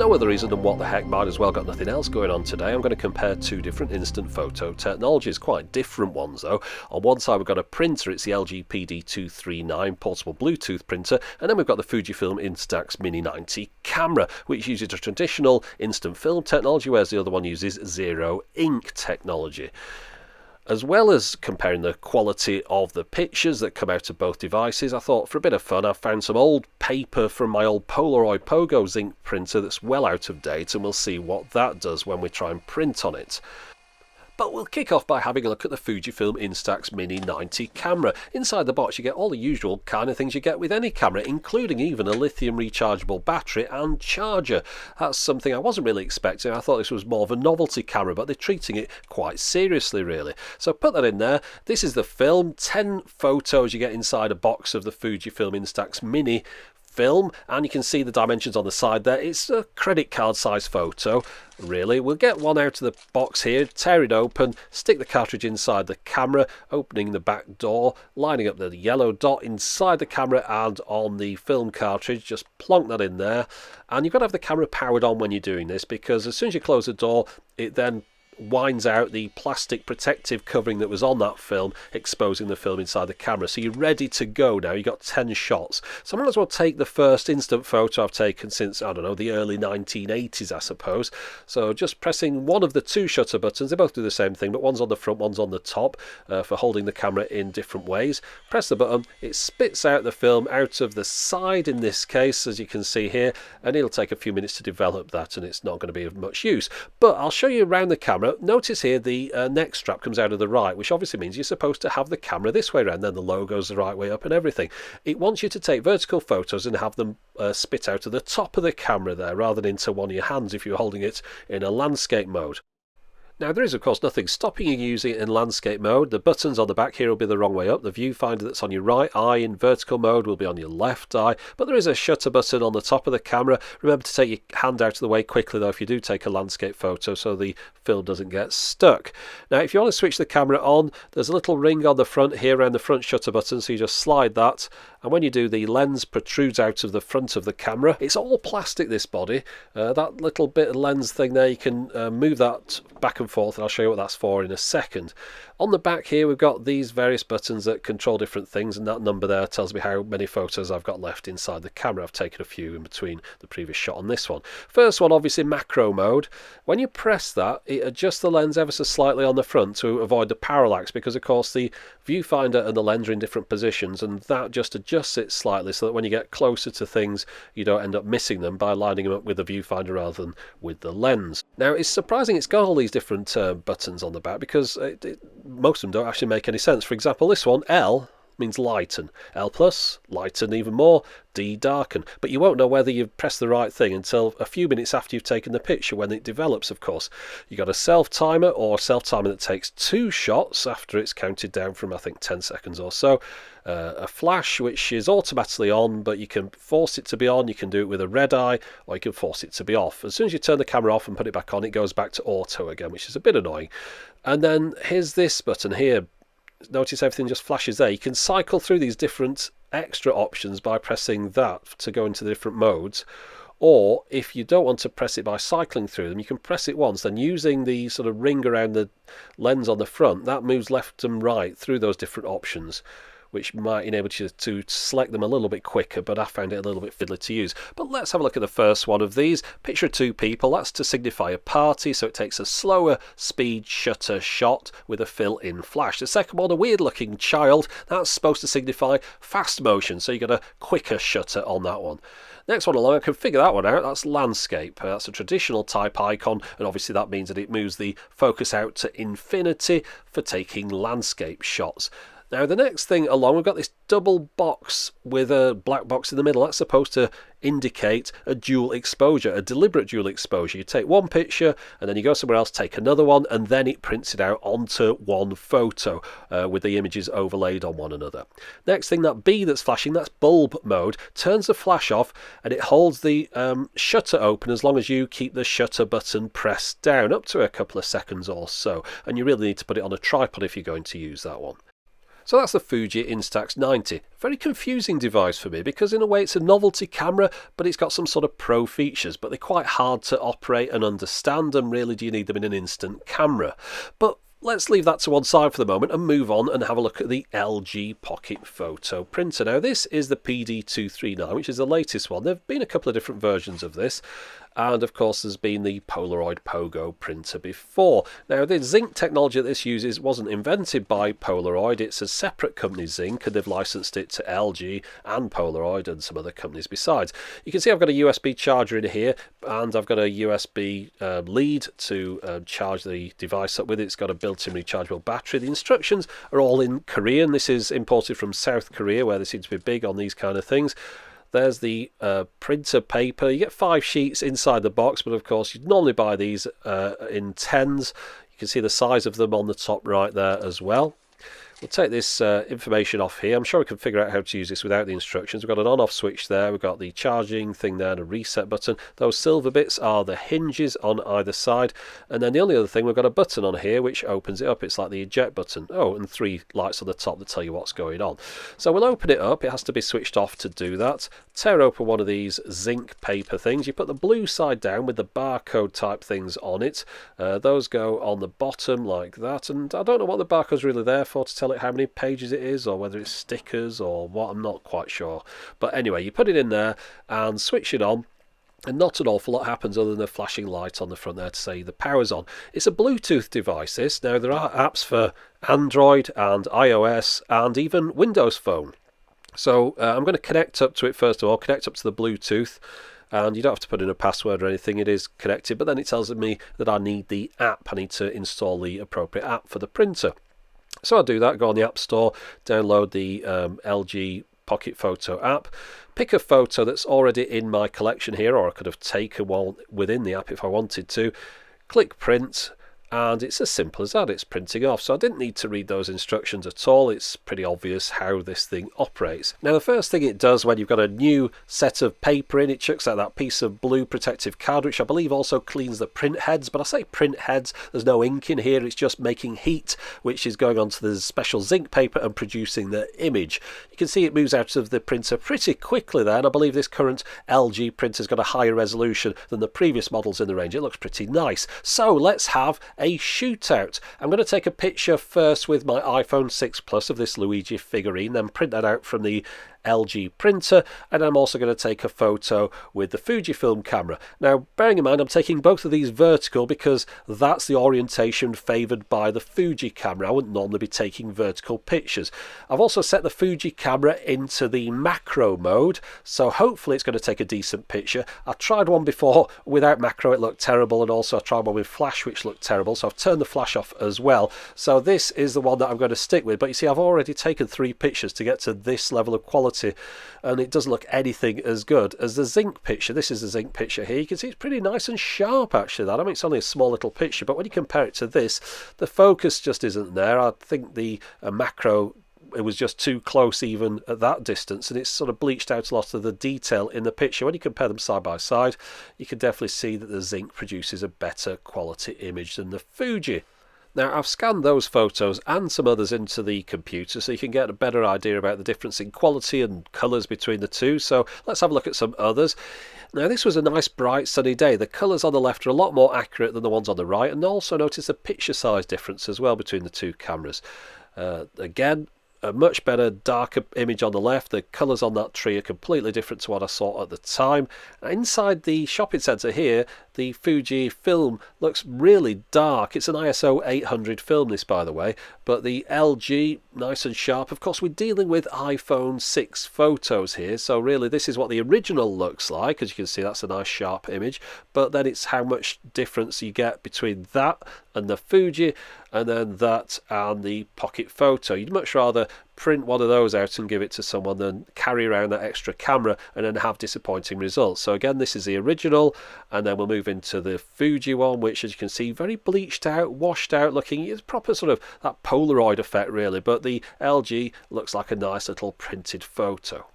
no other reason than what the heck, might as well, got nothing else going on today. I'm going to compare two different instant photo technologies, quite different ones though. On one side we've got a printer, it's the LG PD239 portable Bluetooth printer, and then we've got the Fujifilm Instax Mini 90 camera, which uses a traditional instant film technology, whereas the other one uses zero ink technology. As well as comparing the quality of the pictures that come out of both devices, I thought for a bit of fun I found some old paper from my old Polaroid Pogo Zink printer that's well out of date, and we'll see what that does when we try and print on it. But we'll kick off by having a look at the Fujifilm Instax Mini 90 camera. Inside the box you get all the usual kind of things you get with any camera, including even a lithium rechargeable battery and charger. That's something I wasn't really expecting. I thought this was more of a novelty camera, but they're treating it quite seriously really. So put that in there. This is the film, 10 photos you get inside a box of the Fujifilm Instax Mini film, and you can see the dimensions on the side there. It's a credit card size photo really. We'll get one out of the box here, tear it open, stick the cartridge inside the camera, opening the back door, lining up the yellow dot inside the camera and on the film cartridge, just plonk that in there. And you've got to have the camera powered on when you're doing this, because as soon as you close the door it then winds out the plastic protective covering that was on that film, exposing the film inside the camera. So you're ready to go now. You've got 10 shots. So I might as well take the first instant photo I've taken since, I don't know, the early 1980s, I suppose. So just pressing one of the two shutter buttons. They both do the same thing, but one's on the front, one's on the top, for holding the camera in different ways. Press the button, it spits out the film out of the side in this case, as you can see here, and it'll take a few minutes to develop that, and it's not going to be of much use. But I'll show you around the camera. Notice here the neck strap comes out of the right, which obviously means you're supposed to have the camera this way around, then the logo's the right way up and everything. It wants you to take vertical photos and have them spit out of the top of the camera there, rather than into one of your hands if you're holding it in a landscape mode. Now there is of course nothing stopping you using it in landscape mode. The buttons on the back here will be the wrong way up. The viewfinder that's on your right eye in vertical mode will be on your left eye, but there is a shutter button on the top of the camera. Remember to take your hand out of the way quickly though if you do take a landscape photo, so the film doesn't get stuck. Now if you want to switch the camera on, there's a little ring on the front here around the front shutter button, so you just slide that, and when you do, the lens protrudes out of the front of the camera. It's all plastic, this body. That little bit of lens thing there, you can move that back and forth, and I'll show you what that's for in a second. On the back here we've got these various buttons that control different things, and that number there tells me how many photos I've got left inside the camera. I've taken a few in between the previous shot on this one. First one, obviously macro mode. When you press that, it adjusts the lens ever so slightly on the front to avoid the parallax, because of course the viewfinder and the lens are in different positions, and that just adjusts it slightly so that when you get closer to things you don't end up missing them by lining them up with the viewfinder rather than with the lens. Now it's surprising it's got all these different buttons on the back, because most of them don't actually make any sense. For example, this one, L, means lighten. L plus, lighten even more. D, darken. But you won't know whether you've pressed the right thing until a few minutes after you've taken the picture, when it develops, of course. You've got a self-timer, or self-timer that takes 2 shots after it's counted down from, I think, 10 seconds or so. A flash, which is automatically on, but you can force it to be on. You can do it with a red eye, or you can force it to be off. As soon as you turn the camera off and put it back on, it goes back to auto again, which is a bit annoying. And then here's this button here. Notice everything just flashes there. You can cycle through these different extra options by pressing that to go into the different modes, or if you don't want to press it by cycling through them, you can press it once, then using the sort of ring around the lens on the front, that moves left and right through those different options, which might enable you to select them a little bit quicker, but I found it a little bit fiddly to use. But let's have a look at the first one of these. Picture of 2 people, that's to signify a party, so it takes a slower speed shutter shot with a fill-in flash. The second one, a weird looking child, that's supposed to signify fast motion, so you got a quicker shutter on that one. Next one along, I can figure that one out, that's landscape. That's a traditional type icon, and obviously that means that it moves the focus out to infinity for taking landscape shots. Now the next thing along, we've got this double box with a black box in the middle. That's supposed to indicate a dual exposure, a deliberate dual exposure. You take one picture and then you go somewhere else, take another one, and then it prints it out onto one photo with the images overlaid on one another. Next thing, that B that's flashing, that's bulb mode, turns the flash off and it holds the shutter open as long as you keep the shutter button pressed down, up to a couple of seconds or so, and you really need to put it on a tripod if you're going to use that one. So that's the Fuji Instax 90. Very confusing device for me because in a way it's a novelty camera, but it's got some sort of pro features, but they're quite hard to operate and understand, and really do you need them in an instant camera? But let's leave that to one side for the moment and move on and have a look at the LG Pocket Photo Printer. Now this is the PD239, which is the latest one. There have been a couple of different versions of this. And of course there's been the Polaroid Pogo printer before. Now the Zink technology that this uses wasn't invented by Polaroid, it's a separate company, Zink, and they've licensed it to LG and Polaroid and some other companies besides. You can see I've got a USB charger in here, and I've got a USB lead to charge the device up with. It's got a built-in rechargeable battery. The instructions are all in Korean. This is imported from South Korea, where they seem to be big on these kind of things. There's the printer paper. You get 5 sheets inside the box, but of course you'd normally buy these in 10s. You can see the size of them on the top right there as well. We'll take this information off here. I'm sure we can figure out how to use this without the instructions. We've got an on-off switch there. We've got the charging thing there and a reset button. Those silver bits are the hinges on either side. And then the only other thing, we've got a button on here which opens it up. It's like the eject button. Oh, and 3 lights on the top that tell you what's going on. So we'll open it up. It has to be switched off to do that. Tear open one of these zinc paper things. You put the blue side down with the barcode type things on it. Those go on the bottom like that. And I don't know what the barcode's really there for, to tell it how many pages it is or whether it's stickers or what, I'm not quite sure. But anyway, you put it in there and switch it on, and not an awful lot happens other than a flashing light on the front there to say the power's on. It's a Bluetooth device this. Now there are apps for Android and iOS and even Windows Phone. So I'm going to connect up to it first of all, connect up to the Bluetooth. And you don't have to put in a password or anything, it is connected, but then it tells me that I need the app. I need to install the appropriate app for the printer. So I'll do that, go on the App Store, download the LG Pocket Photo app, pick a photo that's already in my collection here, or I could have taken one within the app if I wanted to, click print, and it's as simple as that. It's printing off. So I didn't need to read those instructions at all. It's pretty obvious how this thing operates. Now the first thing it does when you've got a new set of paper in, it chucks out that piece of blue protective card, which I believe also cleans the print heads. But I say print heads, there's no ink in here. It's just making heat, which is going onto the special zinc paper and producing the image. You can see it moves out of the printer pretty quickly there, and I believe this current LG printer's got a higher resolution than the previous models in the range. It looks pretty nice. So let's have a shootout. I'm going to take a picture first with my iPhone 6 Plus of this Luigi figurine, then print that out from the LG printer, and I'm also going to take a photo with the Fujifilm camera. Now bearing in mind I'm taking both of these vertical because that's the orientation favoured by the Fuji camera. I wouldn't normally be taking vertical pictures. I've also set the Fuji camera into the macro mode, so hopefully it's going to take a decent picture. I tried one before without macro, it looked terrible, and also I tried one with flash which looked terrible, so I've turned the flash off as well. So this is the one that I'm going to stick with, but you see I've already taken 3 pictures to get to this level of quality, and it doesn't look anything as good as the Zink picture. This is the Zink picture here. You can see it's pretty nice and sharp actually. That, I mean, it's only a small little picture, but when you compare it to this, the focus just isn't there. I think the macro, it was just too close even at that distance, and it's sort of bleached out a lot of the detail in the picture. When you compare them side by side, you can definitely see that the Zink produces a better quality image than the Fuji. Now I've scanned those photos and some others into the computer so you can get a better idea about the difference in quality and colours between the two. So let's have a look at some others. Now this was a nice bright sunny day. The colours on the left are a lot more accurate than the ones on the right, and also notice the picture size difference as well between the two cameras. Again, a much better darker image on the left. The colours on that tree are completely different to what I saw at the time. Inside the shopping centre here, the Fujifilm looks really dark. It's an ISO 800 film, this by the way, but the LG, nice and sharp. Of course we're dealing with iPhone 6 photos here, so really this is what the original looks like. As you can see, that's a nice sharp image, but then it's how much difference you get between that and the Fuji, and then that and the Pocket Photo. You'd much rather print one of those out and give it to someone than carry around that extra camera and then have disappointing results. So again, this is the original, and then we'll move into the Fuji one, which as you can see, very bleached out, washed out looking. It's proper sort of that Polaroid effect really, but the LG looks like a nice little printed photo.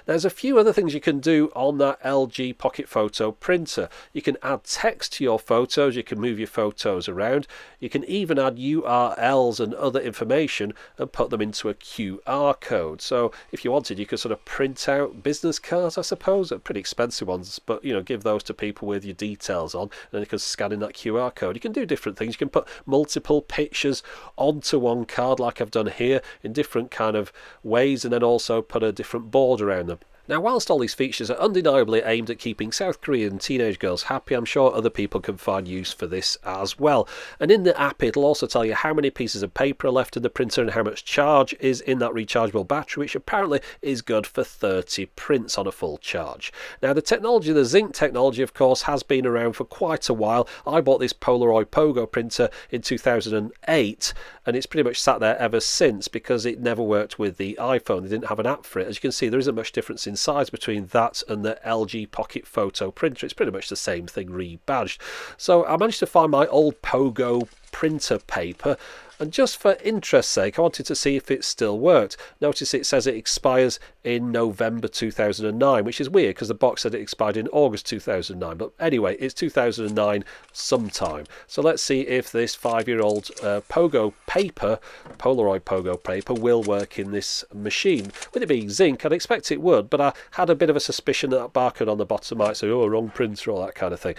There's a few other things you can do on that LG Pocket Photo printer. You can add text to your photos, you can move your photos around, you can even add URLs and other information and put them into a QR code. So if you wanted, you could sort of print out business cards, I suppose. They're pretty expensive ones, but give those to people with your details on, and you can scan in that QR code. You can do different things. You can put multiple pictures onto one card like I've done here in different kind of ways, and then also put a different border around them. Now, whilst all these features are undeniably aimed at keeping South Korean teenage girls happy, I'm sure other people can find use for this as well. And in the app, it'll also tell you how many pieces of paper are left in the printer and how much charge is in that rechargeable battery, which apparently is good for 30 prints on a full charge. Now, the technology, the Zink technology, of course, has been around for quite a while. I bought this Polaroid Pogo printer in 2008, and it's pretty much sat there ever since because it never worked with the iPhone. They didn't have an app for it. As you can see, there isn't much difference in size between that and the LG Pocket Photo printer. It's pretty much the same thing rebadged. So I managed to find my old Pogo printer paper, and just for interest's sake I wanted to see if it still worked. Notice it says it expires in November 2009, which is weird because the box said it expired in August 2009, but anyway, it's 2009 sometime. So let's see if this 5-year-old Polaroid Pogo paper will work in this machine. With it being Zink, I'd expect it would, but I had a bit of a suspicion that barcode on the bottom might say, oh, wrong printer, all that kind of thing.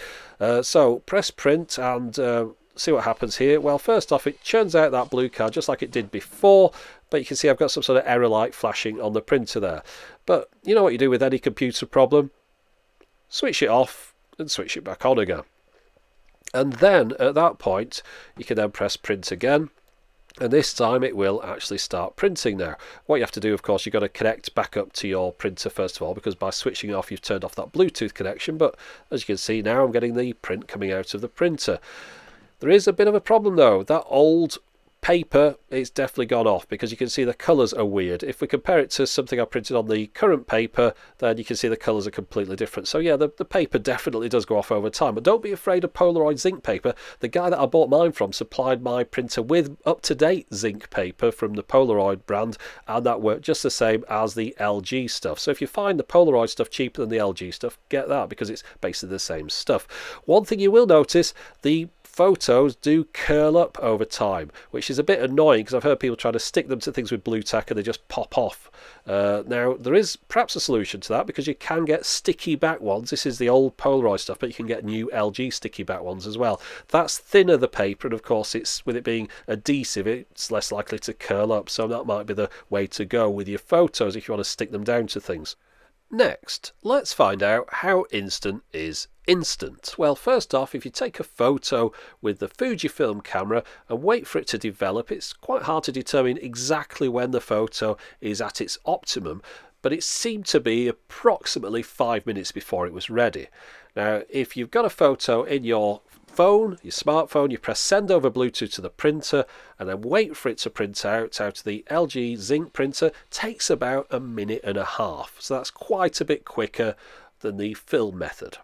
So press print and see what happens here. Well, first off, it churns out that blue card just like it did before, but you can see I've got some sort of error light flashing on the printer there. But you know what you do with any computer problem? Switch it off and switch it back on again. And then at that point, you can then press print again, and this time it will actually start printing now. What you have to do, of course, you've got to connect back up to your printer first of all, because by switching off you've turned off that Bluetooth connection. But as you can see now, I'm getting the print coming out of the printer. There is a bit of a problem though. That old paper, it's definitely gone off because you can see the colours are weird. If we compare it to something I printed on the current paper, then you can see the colours are completely different. So yeah, the paper definitely does go off over time. But don't be afraid of Polaroid Zink paper. The guy that I bought mine from supplied my printer with up-to-date Zink paper from the Polaroid brand, and that worked just the same as the LG stuff. So if you find the Polaroid stuff cheaper than the LG stuff, get that because it's basically the same stuff. One thing you will notice, the photos do curl up over time, which is a bit annoying because I've heard people try to stick them to things with blue tack and they just pop off. Now there is perhaps a solution to that because you can get sticky back ones. This is the old Polaroid stuff, but you can get new LG sticky back ones as well. That's thinner the paper, and of course it's with it being adhesive, it's less likely to curl up, so that might be the way to go with your photos if you want to stick them down to things. Next, let's find out how instant is instant. Well, first off, if you take a photo with the Fujifilm camera and wait for it to develop, it's quite hard to determine exactly when the photo is at its optimum, but it seemed to be approximately 5 minutes before it was ready. Now, if you've got a photo in your phone, your smartphone, you press send over Bluetooth to the printer and then wait for it to print out of the LG Zink printer. Takes about 1.5 minutes, so that's quite a bit quicker than the film method.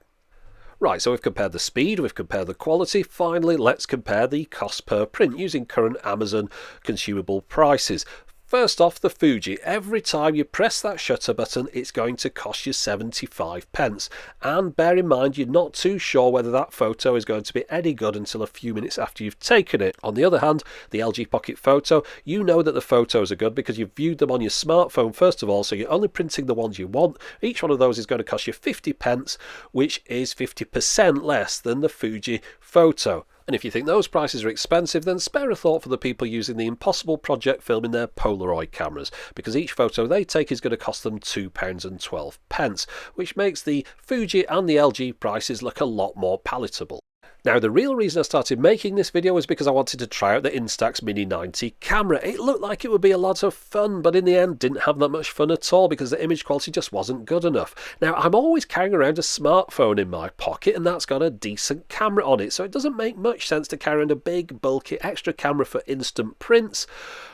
Right, so we've compared the speed, we've compared the quality. Finally, let's compare the cost per print using current Amazon consumable prices. First off, the Fuji. Every time you press that shutter button, it's going to cost you 75 pence. And bear in mind, you're not too sure whether that photo is going to be any good until a few minutes after you've taken it. On the other hand, the LG Pocket Photo, you know that the photos are good because you've viewed them on your smartphone first of all, so you're only printing the ones you want. Each one of those is going to cost you 50 pence, which is 50% less than the Fuji Photo. And if you think those prices are expensive, then spare a thought for the people using the Impossible Project film in their Polaroid cameras, because each photo they take is going to cost them £2.12, which makes the Fuji and the LG prices look a lot more palatable. Now, the real reason I started making this video was because I wanted to try out the Instax Mini 90 camera. It looked like it would be a lot of fun, but in the end didn't have that much fun at all because the image quality just wasn't good enough. Now, I'm always carrying around a smartphone in my pocket and that's got a decent camera on it, so it doesn't make much sense to carry around a big, bulky extra camera for instant prints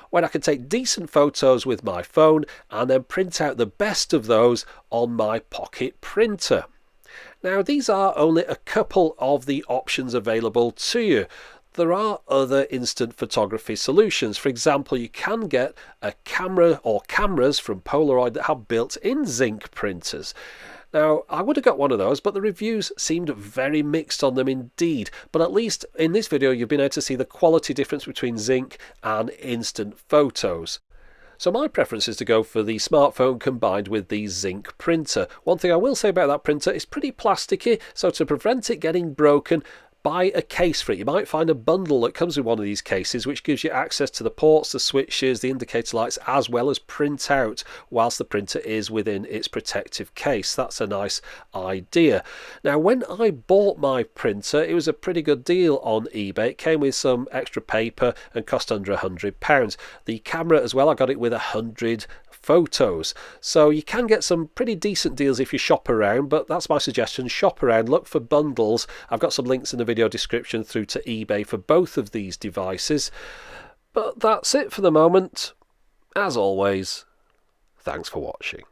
when I can take decent photos with my phone and then print out the best of those on my pocket printer. Now, these are only a couple of the options available to you. there are other instant photography solutions. For example, you can get a camera or cameras from Polaroid that have built-in zinc printers. Now, I would have got one of those, but the reviews seemed very mixed on them indeed. But at least in this video, you've been able to see the quality difference between zinc and instant photos. So my preference is to go for the smartphone combined with the zinc printer. One thing I will say about that printer, it's pretty plasticky, so to prevent it getting broken, buy a case for it. You might find a bundle that comes with one of these cases which gives you access to the ports, the switches, the indicator lights, as well as print out whilst the printer is within its protective case. That's a nice idea. Now, when I bought my printer, it was a pretty good deal on eBay. It came with some extra paper and cost under £100. The camera as well, I got it with 100 photos. So you can get some pretty decent deals if you shop around, but that's my suggestion. Shop around, look for bundles. I've got some links in the video description through to eBay for both of these devices. But that's it for the moment. As always, thanks for watching.